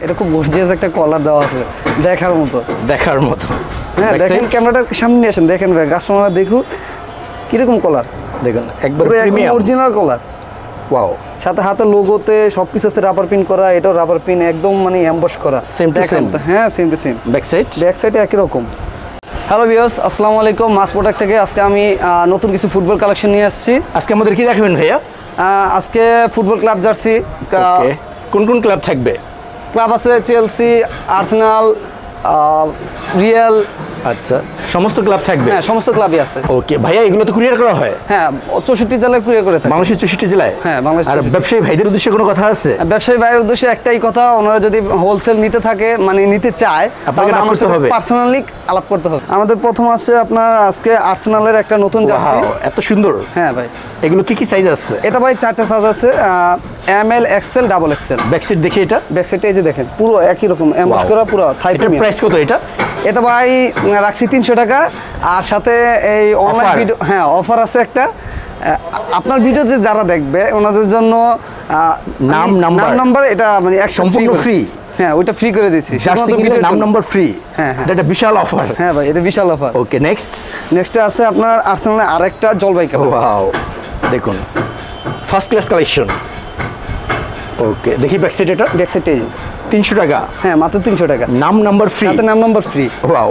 এটা খুব গর্জিয়াস একটা কলার দেওয়া আছে, দেখার মতো। হ্যাঁ, দেখেন ক্যামেরাটার সামনে আসেন, দেখেন ভাই, কাস্টমাররা দেখুক কিরকম কলার। দেখুন একবার প্রিমিয়াম অরিজিনাল কলার। ওয়াও, সাথে হাতে লোগোতে সবকিছু আছে, রাবার পিন করা, এটাও রাবার পিন একদম মানে এমবস করা। Same to same. হ্যাঁ, সেম টু সেম। ব্যাক সাইডে একই রকম। হ্যালো ভিউয়ার্স, আসসালামু আলাইকুম। মাস প্রোডাক্ট থেকে আজকে আমি নতুন কিছু ফুটবল কালেকশন নিয়ে আসছি। আজকে আমাদের কি দেখাবেন ভাইয়া? আজকে ফুটবল ক্লাব জার্সি। কোন কোন ক্লাব থাকবে? ক্লাব আছে চেলসি, আর্সেনাল, রিয়াল। আচ্ছা, সমস্ত ক্লাব থাকবে? হ্যাঁ, সমস্ত ক্লাবই আছে। ওকে ভাইয়া, এগুলো তো কুরিয়ার করা হয়? হ্যাঁ, 64 জেলায় কুরিয়ার করে থাকে। বাংলাদেশের 64 জেলায়? হ্যাঁ, বাংলাদেশ। আর ব্যবসায়ী ভাইদের উদ্দেশ্যে কোনো কথা আছে? ব্যবসায়ী ভাইয়ের উদ্দেশ্যে একটাই কথা, ওনারা যদি হোলসেল নিতে থাকে, মানে নিতে চায়, আপনাকে আমার সাথে পার্সোনালি আলাপ করতে হবে। আমাদের প্রথম আছে আপনার আজকে আর্সেনালের একটা নতুন জার্সি। এত সুন্দর। হ্যাঁ ভাই, এগুলো কি কি সাইজ আছে? এটা ভাই 4টা সাইজ আছে, ML, XL, double XL. Backside দেখি, এটা ব্যাকসাইডটা এই যে দেখেন, পুরো একই রকম এমবস করা, পুরো থাই প্রিমিয়াম। প্রাইস কত এটা? এটা ভাই রাখছি 300 টাকা। আর সাথে এই অনলাইন ভিডিও, হ্যাঁ, অফার আছে একটা। আপনার ভিডিও যে যারা দেখবে ওনাদের জন্য নাম নাম্বার এটা মানে সম্পূর্ণ ফ্রি। হ্যাঁ, ওইটা ফ্রি করে দিচ্ছি, জার্সি কিনলে নাম নাম্বার ফ্রি। হ্যাঁ, এটা বিশাল অফার। হ্যাঁ ভাই, এটা বিশাল অফার। ওকে, নেক্সটে আছে আপনার আর্সেনালের আরেকটা জলবাই কাপ। ওয়াও, দেখুন ফার্স্ট ক্লাস কালেকশন। ওকে, দেখি ব্যাকসাইড। এটা ব্যাকসাইডে 300 টাকা? হ্যাঁ, মাত্র 300 টাকা। নাম নাম্বার ফ্রি? সাথে নাম নাম্বার ফ্রি। ওয়াও,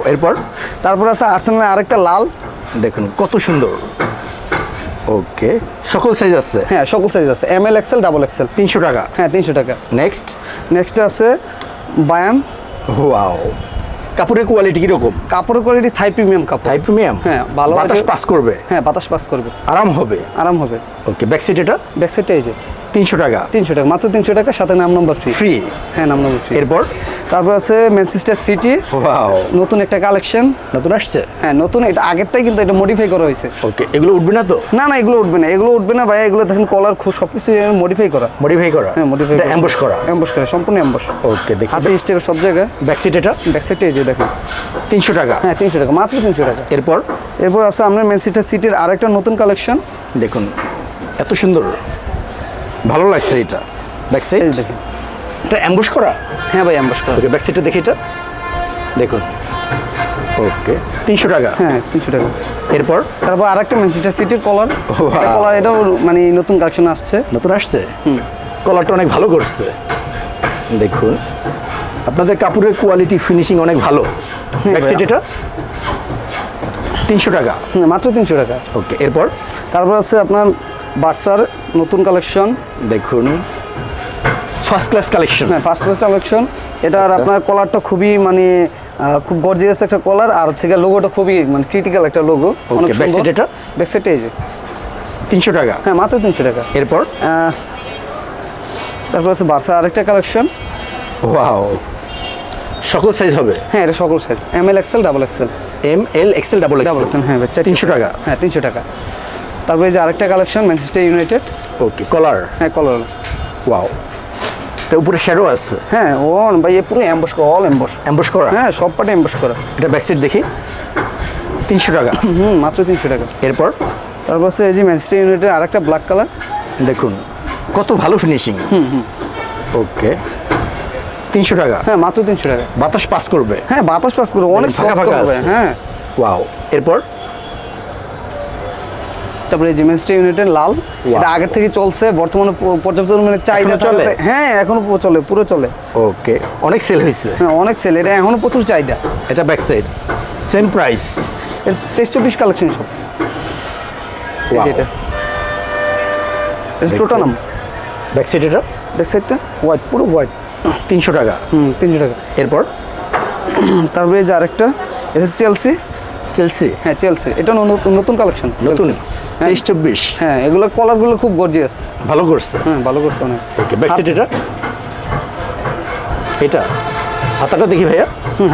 তারপর আছে আর্সেনালের আরেকটা লাল। দেখুন কত সুন্দর। ওকে, সকল সাইজ আছে? হ্যাঁ, সকল সাইজ আছে, এমএল, এক্সেল, ডাবল এক্সেল। 300 টাকা? হ্যাঁ, 300 টাকা। নেক্সট আছে বায়ান। ওয়াও, কাপড়ের কোয়ালিটি কিরকম? কাপড়ের কোয়ালিটি থাই প্রিমিয়াম কাপড়। থাই প্রিমিয়াম? হ্যাঁ, ভালো। বাতাস পাস করবে? হ্যাঁ, বাতাস পাস করবে, আরাম হবে। ওকে, ব্যাকসাইড? এটা ব্যাকসাইডটা এই যে 300 টাকা? 300 টাকা, মাত্র 300 টাকা, সাথে নাম নাম্বার ফ্রি। হ্যাঁ, নাম নাম্বার ফ্রি। তারপর আছে ম্যানচেস্টার সিটি। ওয়াও, নতুন একটা কালেকশন। নতুন আসছে? হ্যাঁ, নতুন। এটা আগেরটাই, কিন্তু এটা মডিফাই করা হয়েছে। ওকে, এগুলো উঠবে না তো? না, এগুলো উঠবে না ভাই। এগুলো দেখেন কলার সবকিছু মডিফাই করা। হ্যাঁ, মডিফাই এমবস করা, সম্পূর্ণ এমবস। ওকে, দেখি হাতে স্টিকার সব জায়গায়। ব্যাকসাইড? এটা ব্যাকসাইডটা এই যে দেখেন 300 টাকা? হ্যাঁ, 300 টাকা, মাত্র 300 টাকা। এরপর আছে আমরা ম্যানচেস্টার সিটির আরেকটা নতুন কালেকশন। দেখুন এত সুন্দর, ভালো লাগছে। এটা ব্যাকসাইড দেখেন, এটা এমবস করা? হ্যাঁ ভাই, এমবস করা। ওকে, ব্যাকসাইডটা দেখি। এটা দেখুন। ওকে, 300 টাকা? হ্যাঁ, 300 টাকা। তারপর আরেকটা ম্যানচেস্টার সিটির কলার। এটাও মানে নতুন কালেকশন আসছে। কলারটা অনেক ভালো করছে। দেখুন আপনাদের কাপড়ের কোয়ালিটি, ফিনিশিং অনেক ভালো। ব্যাকসাইড? এটা 300 টাকা? মাত্র 300 টাকা। ওকে, তারপর আছে আপনার বার্সার নতুন কালেকশন। দেখুন ফার্স্ট ক্লাস কালেকশন। হ্যাঁ, ফার্স্ট ক্লাস কালেকশন। এটার আপনার কলারটা খুবই মানে খুব গর্জিয়াস একটা কলার, আর হচ্ছে লোগোটা খুবই মানে ক্রিটিক্যাল একটা লোগো। ওকে, ব্যাকসাইড? এটা ব্যাকসাইডটা এই যে 300 টাকা? হ্যাঁ, মাত্র 300 টাকা। তারপর আছে বার্সা আরেকটা কালেকশন। ওয়াও, সকল সাইজ হবে? হ্যাঁ, এটা সকল size, ML, XL, double XL. ML, XL, double XL. হ্যাঁ, 300 টাকা। হ্যাঁ, 300 টাকা। তারপরে যে আরেকটা collection, Manchester United. Okay, collar? হ্যাঁ, কলার। ওয়াও, এটা উপরে শ্যাডো আছে? হ্যাঁ, ভাই পুরো এমবস করা, অল এমবস করা? হ্যাঁ, সব পার্টে এমবস করা। এটা ব্যাকসাইড দেখি। 300 টাকা? মাত্র 300 টাকা। তারপর আছে এই যে ম্যানচেস্টার ইউনাইটেড আরেকটা ব্ল্যাক কালার। দেখুন কত ভালো ফিনিশিং। ওকে, 300 টাকা? হ্যাঁ, মাত্র 300 টাকা। বাতাস পাস করবে? হ্যাঁ, বাতাস পাস করবে, অনেক ফাঁকা হবে। হ্যাঁ, ওয়াও। তারপরে এই যে ম্যানচেস্টার ইউনাইটেড লাল। এটা আগের থেকে চলছে, বর্তমানে পর্যাপ্ত পরিমাণে চাহিদা চলে। হ্যাঁ, এখনো চলে, পুরো চলে। ওকে, অনেক সেল হয়েছে? হ্যাঁ, অনেক সেল, এটা এখনো প্রচুর চাহিদা। এটা ব্যাকসাইড? Same price? এটা 23-24 কালেকশন সব। এটা টোটাল নাম। ব্যাকসাইড? এটা ব্যাকসাইডটা হোয়াইট, পুরো হোয়াইট। 300 টাকা? 300 টাকা। তারপরে এই যে আরেকটা, এটা চেলসি। হ্যাঁ, চেলসি, এটা নতুন কালেকশন। নতুন 23-24? হ্যাঁ, এগুলো কলারগুলো খুব গর্জিয়াস, ভালো করছে। হ্যাঁ, ভালো করছে অনেক। ওকে, ব্যাকসাইড? এটা হাতাটা দেখি ভাইয়া।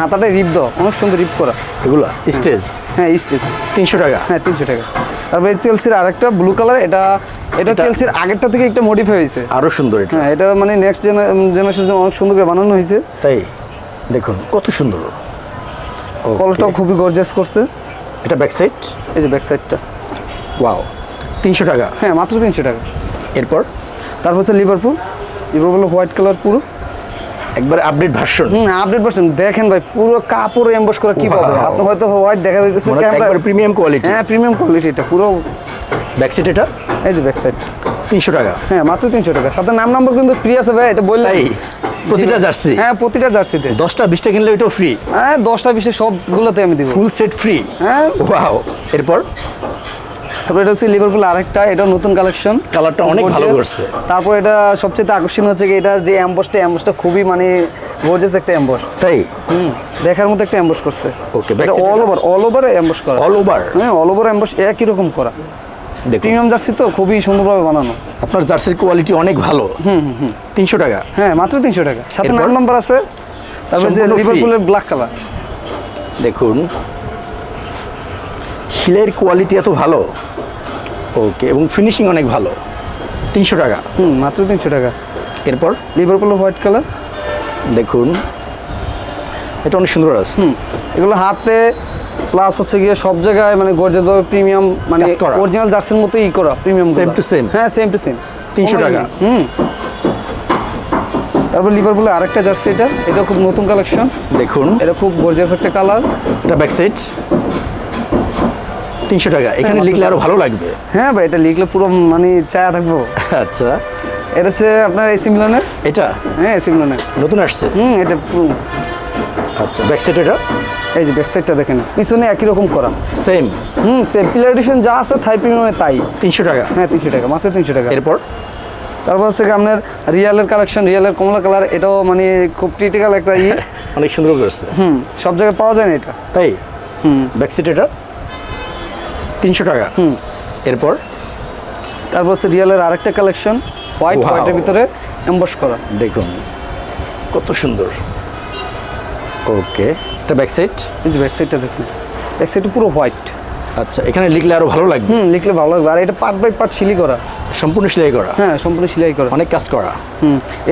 হাতাটা রিপ দাও, অনেক সুন্দর রিপ করা এগুলো স্টেজ। হ্যাঁ, স্টেজ। 300 টাকা? হ্যাঁ, 300 টাকা। তারপরে চেলসির আরেকটা ব্লু কালার। এটা চেলসির আগেরটা থেকে একটা মডিফাই হয়েছে, আরো সুন্দর। হ্যাঁ, এটা মানে নেক্সট জেনারেশনের জন্য অনেক সুন্দর করে বানানো হয়েছে। তাই দেখুন কত সুন্দর, কলটাও খুবই গর্জিয়াস করছে। এটা ব্যাকসাইড? এই যে ব্যাকসাইডটা। ওয়াও, 300 টাকা? হ্যাঁ, মাত্র 300 টাকা। তারপর হচ্ছে লিভারপুল হোয়াইট কালার পুরো। একবার আপডেট ভার্সন। আপডেট ভার্সন দেখেন ভাই, পুরো কাপড় এমবস করা কিভাবে, Wow. আপনি হয়তো হোয়াইট দেখা যাইতেছে ক্যামেরা, একবার প্রিমিয়াম কোয়ালিটি। হ্যাঁ প্রিমিয়াম কোয়ালিটি, এটা পুরো। ব্যাক সাইড এটা এই যে ব্যাক সাইড 300 টাকা। হ্যাঁ মাত্র 300 টাকা, সাথে নাম নাম্বার কিন্তু ফ্রি আছে ভাই, এটা বললেন। তাই প্রতিটা জার্সি? হ্যাঁ প্রতিটা জার্সিতে 10টা 20টা কিনলে এটাও ফ্রি? হ্যাঁ 10টা 20 সবগুলোতে আমি দিব ফুল সেট ফ্রি। হ্যাঁ। ওয়াও। এরপর তারপর এটা হচ্ছে লিভারপুল আরেকটা, এটা নতুন কালেকশন, কালারটা অনেক ভালো করছে। তারপর এটা সবচেয়ে আকর্ষণীয় হচ্ছে কি, এটার যে অ্যাম্বসটা খুবই মানে গর্জিয়াস একটা অ্যাম্বস। তাই দেখার মতো একটা অ্যাম্বস করছে। ওকে, এটা অল ওভার অ্যাম্বস করা, অল ওভার। হ্যাঁ অল ওভার অ্যাম্বস একই রকম করা। দেখুন প্রিমিয়াম জার্সি তো খুবই সুন্দরভাবে বানানো। আপনার জার্সির কোয়ালিটি অনেক ভালো। 300 টাকা। হ্যাঁ মাত্র 300 টাকা, সাথে এরপর? নাম নাম্বার আছে। তারপর যে সম্পূর্ণ free। লিভারপুলের ব্ল্যাক কালার, দেখুন শিলের কোয়ালিটি এত ভালো। ওকে, এবং ফিনিশিং অনেক ভালো। 300 টাকা। মাত্র 300 টাকা। এরপর লিভারপুলের হোয়াইট কালার, দেখুন এটা অনেক সুন্দর আছে। এগুলো হাতে প্লাস হচ্ছে গিয়ে সব জায়গায় মানে গর্জিয়াস ভাবে প্রিমিয়াম, মানে কাজ করা। অরিজিনাল জার্সির মতোই করা, প্রিমিয়াম Same to same? হ্যাঁ সেম টু সেম। 300 টাকা। তারপর লিভারপুলের আরেকটা জার্সি, এটা খুব নতুন কালেকশন। দেখুন এটা খুব গর্জিয়াস একটা কালার। এটা ব্যাক সাইড 300 টাকা। এখানে লিখলে আরো ভালো লাগবে। হ্যাঁ ভাই, এটা লিখলে পুরো মানে চায়া থাকবো। আচ্ছা, এটা হচ্ছে আপনার এসি মিলানের। এটা হ্যাঁ এসি মিলানের নতুন আসছে। এটা পুরো। আচ্ছা, ব্যাক সাইড এটা এই যে ব্যাক সাইডটা দেখেন, পিছনে একই রকম করা। সেম সেম পিলার এডিশন যা আছে থাই প্রিমিয়ামে তাই। 300 টাকা। হ্যাঁ 300 টাকা, মাত্র 300 টাকা। এরপর তারপর হচ্ছে কি আপনার রিয়ালের কালেকশন, রিয়ালের কমলা কালার, এটাও মানে খুব ক্রিটিক্যাল একটা অনেক সুন্দর করছে। সব জায়গায় পাওয়া যায় না এটা। তাই ব্যাক সাইড এটা 300 টাকা। এরপর তারপর হচ্ছে রিয়ালের আরেকটা কালেকশন, Wow. হোয়াইটের ভিতরে এমবস করা। দেখুন কত সুন্দর। ওকে, এটা ব্যাক সাইড। এই যে ব্যাক সাইডটা দেখুন, ব্যাক সাইডটা পুরো হোয়াইট। আচ্ছা, এখানে লিখলে আরো ভালো লাগবে। লিখলে ভালো লাগবে। আর এটা পার্ট বাই পার্ট সিলি করা, সম্পূর্ণ সেলাই করা। হ্যাঁ সম্পূর্ণ সেলাই করা, অনেক কাজ করা।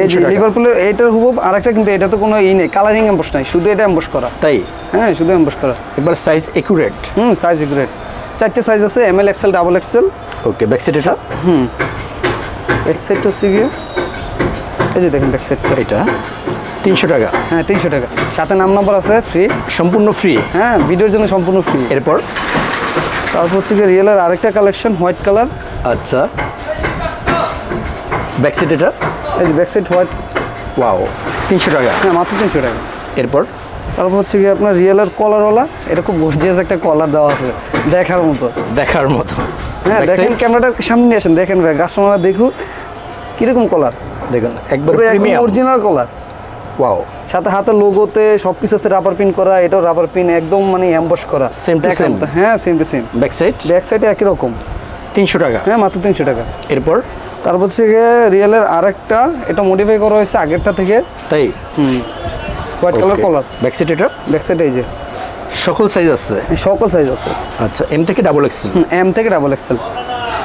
এই যে 300 টাকা। লিভারপুলের এইটার হুবহু আরেকটা, কিন্তু এটা তো কোনো নেই, কালারিং এমবস নাই, শুধু এটা এমবস করা। তাই হ্যাঁ শুধু এমবস করা। একবার সাইজ একুরেট। সাইজ গ্রেড, 4টে সাইজ আছে, ML XL double XL. Okay, back side এটা ব্যাক সাইডটা হচ্ছে গিয়ে এই যে দেখেন ব্যাক সাইডটা, এটা 300 টাকা। হ্যাঁ 300 টাকা, সাথে নাম নাম্বার আছে ফ্রি, সম্পূর্ণ ফ্রি। হ্যাঁ ভিডিওর জন্য সম্পূর্ণ ফ্রি। এরপর তারপর হচ্ছে গিয়ে রিয়েলের আরেকটা কালেকশন, হোয়াইট কালার। আচ্ছা, ব্যাক সাইড এটা এই যে ব্যাক সাইড হোয়াইট, ওয়াও 300 টাকা। হ্যাঁ মাত্র 300 টাকা। এরপর তারপর হচ্ছে গিয়ে আপনার রিয়েলের কলারওয়ালা, এটা খুব গর্জিয়াস একটা কলার দেওয়া আছে, দেখার মতো। দেখার মতো। হ্যাঁ Back দেখেন, side? ক্যামেরাটার সামনে নিয়ে আসেন, দেখেন ভাই, কাস্টমাররা দেখুক কিরকম কলার, দেখুন একবার পুরো একদম প্রিমিয়াম। অরিজিনাল কলার। ওয়াও, সাথে হাতে লোগোতে সব কিছু আছে, রাবার পিন করা, এটাও রাবার পিন একদম মানে এমবস করা। Same to দেখার same? মতো। হ্যাঁ same to same. Back side back সাইডে একই রকম, 300 টাকা। হ্যাঁ মাত্র 300 টাকা। এরপর তারপর হচ্ছে গিয়ে রিয়েলের আরেকটা, এটা মডিফাই করা হয়েছে আগেরটা থেকে, তাই হোয়াইট কালার কলার। ব্যাক সাইড এটা ব্যাক সাইডে এই যে সকল সাইজ আছে। সকল সাইজ আছে, আচ্ছা, এম থেকে ডাবল এক্সেল। এম থেকে ডাবল এক্সেল।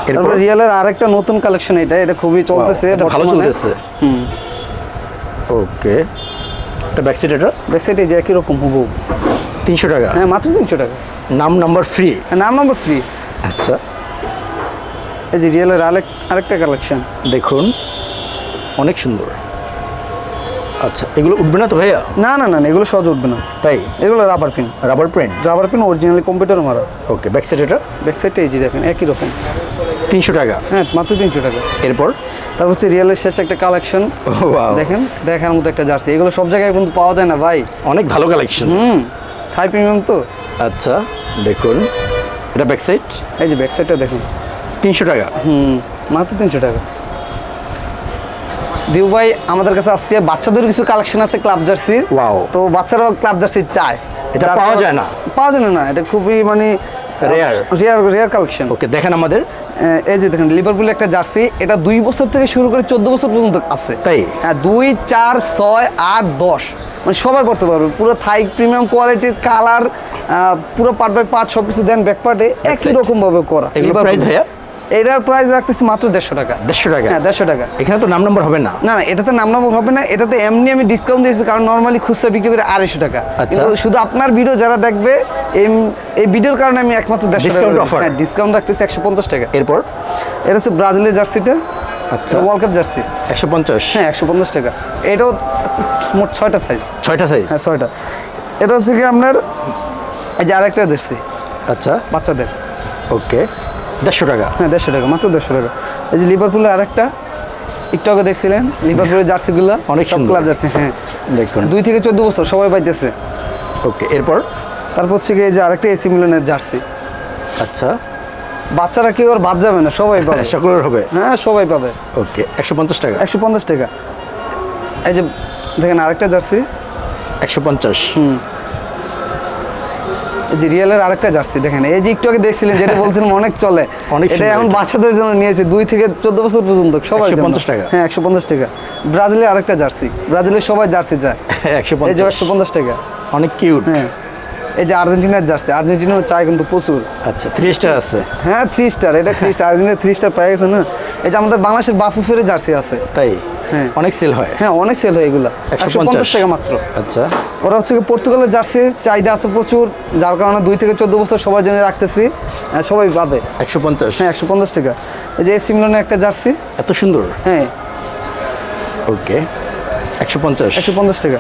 এরপর তারপর রিয়েলের আরেকটা নতুন কালেকশন, এটা খুবই চলতেছে, এটা ভালো বর্তমানে। চলতেছে। ওকে, এটা ব্যাক সাইড এটা ব্যাক সাইডে যে একই রকম হুবহু, 300 টাকা। হ্যাঁ মাত্র 300 টাকা, নাম নাম্বার ফ্রি। নাম নম্বর ফ্রি। আচ্ছা, এই যে রিয়েলের আরেকটা কালেকশন, দেখুন অনেক সুন্দর। আচ্ছা, এগুলো উঠবে না তো ভাইয়া? না না না না, এগুলো সহজ উঠবে না, তাই এগুলো rubber pin, rubber print. Rubber pin originally computer মারা। ওকে, ব্যাক সাইড এটা ব্যাক সাইডটা এই যে দেখেন একই রকম, 300 টাকা। হ্যাঁ মাত্র 300 টাকা। এরপর তারপর হচ্ছে রিয়েলের শেষ একটা কালেকশন, ওয়াও, দেখেন দেখার মতো একটা জার্সি, এগুলো সব জায়গায় কিন্তু পাওয়া যায় না ভাই। অনেক ভালো কালেকশন। থাই প্রিমিয়াম তো। আচ্ছা, দেখুন এটা ব্যাক সাইড এই যে ব্যাক সাইডটা দেখুন, 300 টাকা। মাত্র 300 টাকা। দিউ ভাই, আমাদের কাছে আজকে বাচ্চাদের কিছু কালেকশন আছে ক্লাব জার্সির। ওয়াও, তো বাচ্চারাও ক্লাব জার্সি চায়, এটা পাওয়া যায় না? পাওয়া যায় না, এটা খুবই মানে রেয়ার কালেকশন। ওকে, দেখেন আমাদের এই যে দেখেন লিভারপুলের একটা জার্সি, এটা 2 বছর থেকে শুরু করে 14 বছর পর্যন্ত আছে। তাই? হ্যাঁ 2, 4, 6, 8, 10 মানে সবাই করতে পারবে। পুরো থাই প্রিমিয়াম কোয়ালিটির কালার, পুরো পার্ট বাই পার্ট সব কিছু দেন, ব্যাক পার্টে একই রকম ভাবে করা। এগুলো প্রাইস ভাইয়া? এটার প্রাইস রাখতেছি মাত্র 150 টাকা। 150 টাকা? হ্যাঁ 150 টাকা। এখানে তো নাম নাম্বার হবে না? না না, এটাতে নাম নাম্বার হবে না, এটাতে এমনি আমি ডিসকাউন্ট দিয়েছি, কারণ নর্মালি খুচরা বিক্রি করে 250 টাকা। আচ্ছা, শুধু আপনার ভিডিও যারা দেখবে এই ভিডিওর কারণে আমি একমাত্র 150 টাকা ডিসকাউন্ট অফার। হ্যাঁ ডিসকাউন্ট রাখতেছি 150 টাকা। এরপর এটা হচ্ছে ব্রাজিলের জার্সিটা, আচ্ছা। World cup jersey. 150। হ্যাঁ 150 টাকা। এটাও মোট 6টা সাইজ। 6টা সাইজ। হ্যাঁ 6টা। এটা হচ্ছে কি আপনার এই যে আরেকটা জার্সি আচ্ছা বাচ্চাদের। ওকে 150 টাকা। হ্যাঁ 150 টাকা, মাত্র 150 টাকা। এই যে লিভারপুলের আরেকটা একটু আগে দেখছিলেন লিভারপুলের জার্সিগুলো অনেক সুন্দর ক্লাব জার্সি। হ্যাঁ দেখুন 2 থেকে 14 বছর সবাই পাইতেছে। ওকে এরপর তারপর হচ্ছে কি এই যে আরেকটা এসি মিলানের জার্সি। আচ্ছা বাচ্চারা কেউ আর বাদ যাবে না, সবাই পাবে। সকলের হবে। হ্যাঁ সবাই পাবে। ওকে 150 টাকা। 150 টাকা। এই যে দেখেন আরেকটা জার্সি 150। এই যে রিয়েলের আরেকটা জার্সি দেখেন, এই যে একটু আগে দেখছিলেন যেটা বলছিলাম অনেক চলে, অনেক এটা সুন্দর এখন এটা। বাচ্চাদের জন্য নিয়েছে 2 থেকে 14 বছর পর্যন্ত সবাই 150 টাকা। হ্যাঁ 150 টাকা। ব্রাজিলের আরেকটা জার্সি, ব্রাজিলের সবাই জার্সি চায়। এই যে 150। 150 টাকা। অনেক কিউট। হ্যাঁ এই যে আর্জেন্টিনার জার্সি, আর্জেন্টিনাও চায় কিন্তু প্রচুর। আচ্ছা 3 স্টার আছে। হ্যাঁ 3 স্টার, এটা 3 স্টার, আর্জেন্টিনা 3 স্টার পেয়ে গেছে না। এই যে আমাদের বাংলাদেশের বাফুফের জার্সি আছে। তাই হ্যাঁ অনেক সেল হয়। হ্যাঁ অনেক সেল হয় এগুলা। 150 টাকা মাত্র। আচ্ছা ওরা হচ্ছে কি পর্তুগালের জার্সি চাহিদা আছে প্রচুর, যার কারণে 2 থেকে 14 বছর সবার জন্য রাখতেছি, সবাই পাবে। 150। হ্যাঁ 150 টাকা। এই যে এসি মিলানের একটা জার্সি। এত সুন্দর। হ্যাঁ ওকে 150। 150 টাকা।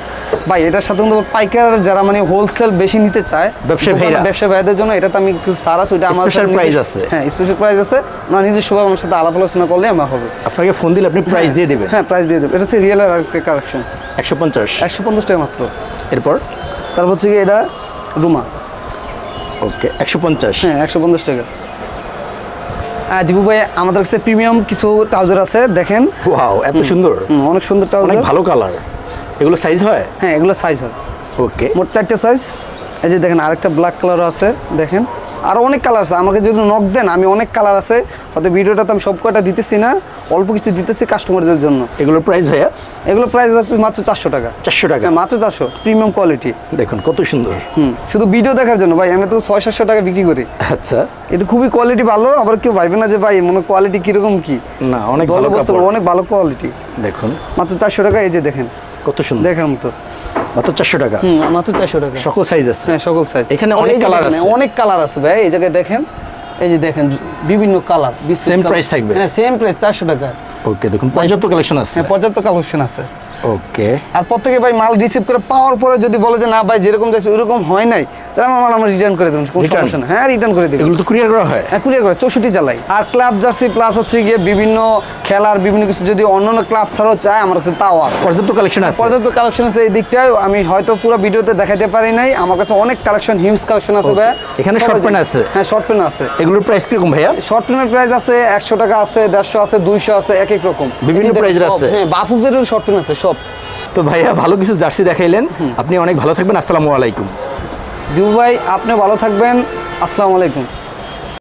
ভাই এটার সাথে কিন্তু পাইকার যারা মানে হোলসেল বেশি নিতে চায়, ব্যবসায়ী ভাইরা। ব্যবসায়ী ভাইদের জন্য এটাতে আমি কিছু ছাড় আছে, ওইটা আমার Special price আছে। হ্যাঁ স্পেশাল প্রাইস আছে, না নিজস্বভাবে আমার সাথে আলাপ আলোচনা করলে আমার হবে। আপনাকে ফোন দিলে আপনি প্রাইস দিয়ে দেবেন। হ্যাঁ প্রাইস দিয়ে দেবো। এটা হচ্ছে রিয়েলের আরেকটা কালেকশন। 150। 150 টাকা মাত্র। এরপর তারপর হচ্ছে কি এটা রুমা। ওকে 150। হ্যাঁ 150 টাকা। দীপু ভাই আমাদের কাছে প্রিমিয়াম কিছু ট্রাউজার আছে দেখেন। ওয়াও এত সুন্দর। অনেক সুন্দর অনেক ট্রাউজার। ভালো কালার। এগুলো সাইজ হয়? হ্যাঁ এগুলো সাইজ হয় ওকে মোট 4টা সাইজ। এই যে দেখেন আরেকটা ব্ল্যাক কালার আছে দেখেন, আরও অনেক কালার আছে। আমাকে যদি নক দেন আমি অনেক কালার আছে, হয়তো ভিডিওটা তো আমি সব কয়টা দিতেছি না, অল্প কিছু দিতেছি কাস্টমারদের জন্য। এগুলোর প্রাইস ভাইয়া? এগুলো প্রাইস আছে মাত্র 400 টাকা। 400 টাকা। হ্যাঁ মাত্র 400, প্রিমিয়াম কোয়ালিটি। দেখুন কত সুন্দর। শুধু ভিডিও দেখার জন্য ভাই, আমি তো 600-700 টাকা বিক্রি করি। আচ্ছা এটা খুবই কোয়ালিটি ভালো, আবার কেউ ভাইবে না যে ভাই মনে কোয়ালিটি কিরকম কি। না অনেক ভালো কাপড়। অনেক ভালো কোয়ালিটি। দেখুন মাত্র 400 টাকা। এই যে দেখেন কত সুন্দর। দেখার মতো। মাত্র 400 টাকা। মাত্র 400 টাকা। সকল সাইজ আছে। হ্যাঁ সকল সাইজ। এখানে অনেক কালার আছে। অনেক কালার আছে ভাই, এই জায়গায় দেখেন, এই যে দেখেন বিভিন্ন কালার। সেম প্রাইস থাকবে? হ্যাঁ সেম প্রাইস 400 টাকা। ওকে দেখুন পর্যাপ্ত কালেকশন আছে। হ্যাঁ পর্যাপ্ত কালেকশন আছে। ওকে আর প্রত্যেকে ভাই মাল রিসিভ করে পাওয়ার পরে যদি বলে যে না ভাই যেরকম চাইছে ওরকম হয় নাই, তাহলে আমার মাল আমরা রিটার্ন করে দেবেন, কোনো Return? সমস্যা না। হ্যাঁ রিটার্ন করে দেবেন। এগুলো তো কুরিয়ার করা হয়? হ্যাঁ কুরিয়ার করে 64 জ্বালাই। আর ক্লাব জার্সি প্লাস হচ্ছে গিয়ে বিভিন্ন খেলার বিভিন্ন কিছু যদি অন্যান্য ক্লাব ছাড়াও চায় আমার কাছে তাও আছে। পর্যাপ্ত কালেকশন আছে। পর্যাপ্ত কালেকশন আছে এই দিকটায়, আমি হয়তো পুরো ভিডিওতে দেখাতে পারি নাই, আমার কাছে অনেক কালেকশন হিউজ কালেকশন আছে ভাই। এখানে শর্ট প্যান্ট আছে? হ্যাঁ শর্ট প্যান্ট আছে। এগুলোর প্রাইস কিরকম ভাইয়া? শর্ট প্যান্টের প্রাইস আছে 100 টাকা আছে, 150 আছে, 200 আছে, এক এক রকম বিভিন্ন এই যে দেখেন প্রাইজের সব, আছে? হ্যাঁ বাফুফেরও শর্ট প্যান্ট আছে সব। তো ভাইয়া ভালো কিছু জার্সি দেখাইলেন, আপনি অনেক ভালো থাকবেন। আসসালামু আলাইকুম। দিবু ভাই আপনি ভালো থাকবেন, আসসালামু আলাইকুম।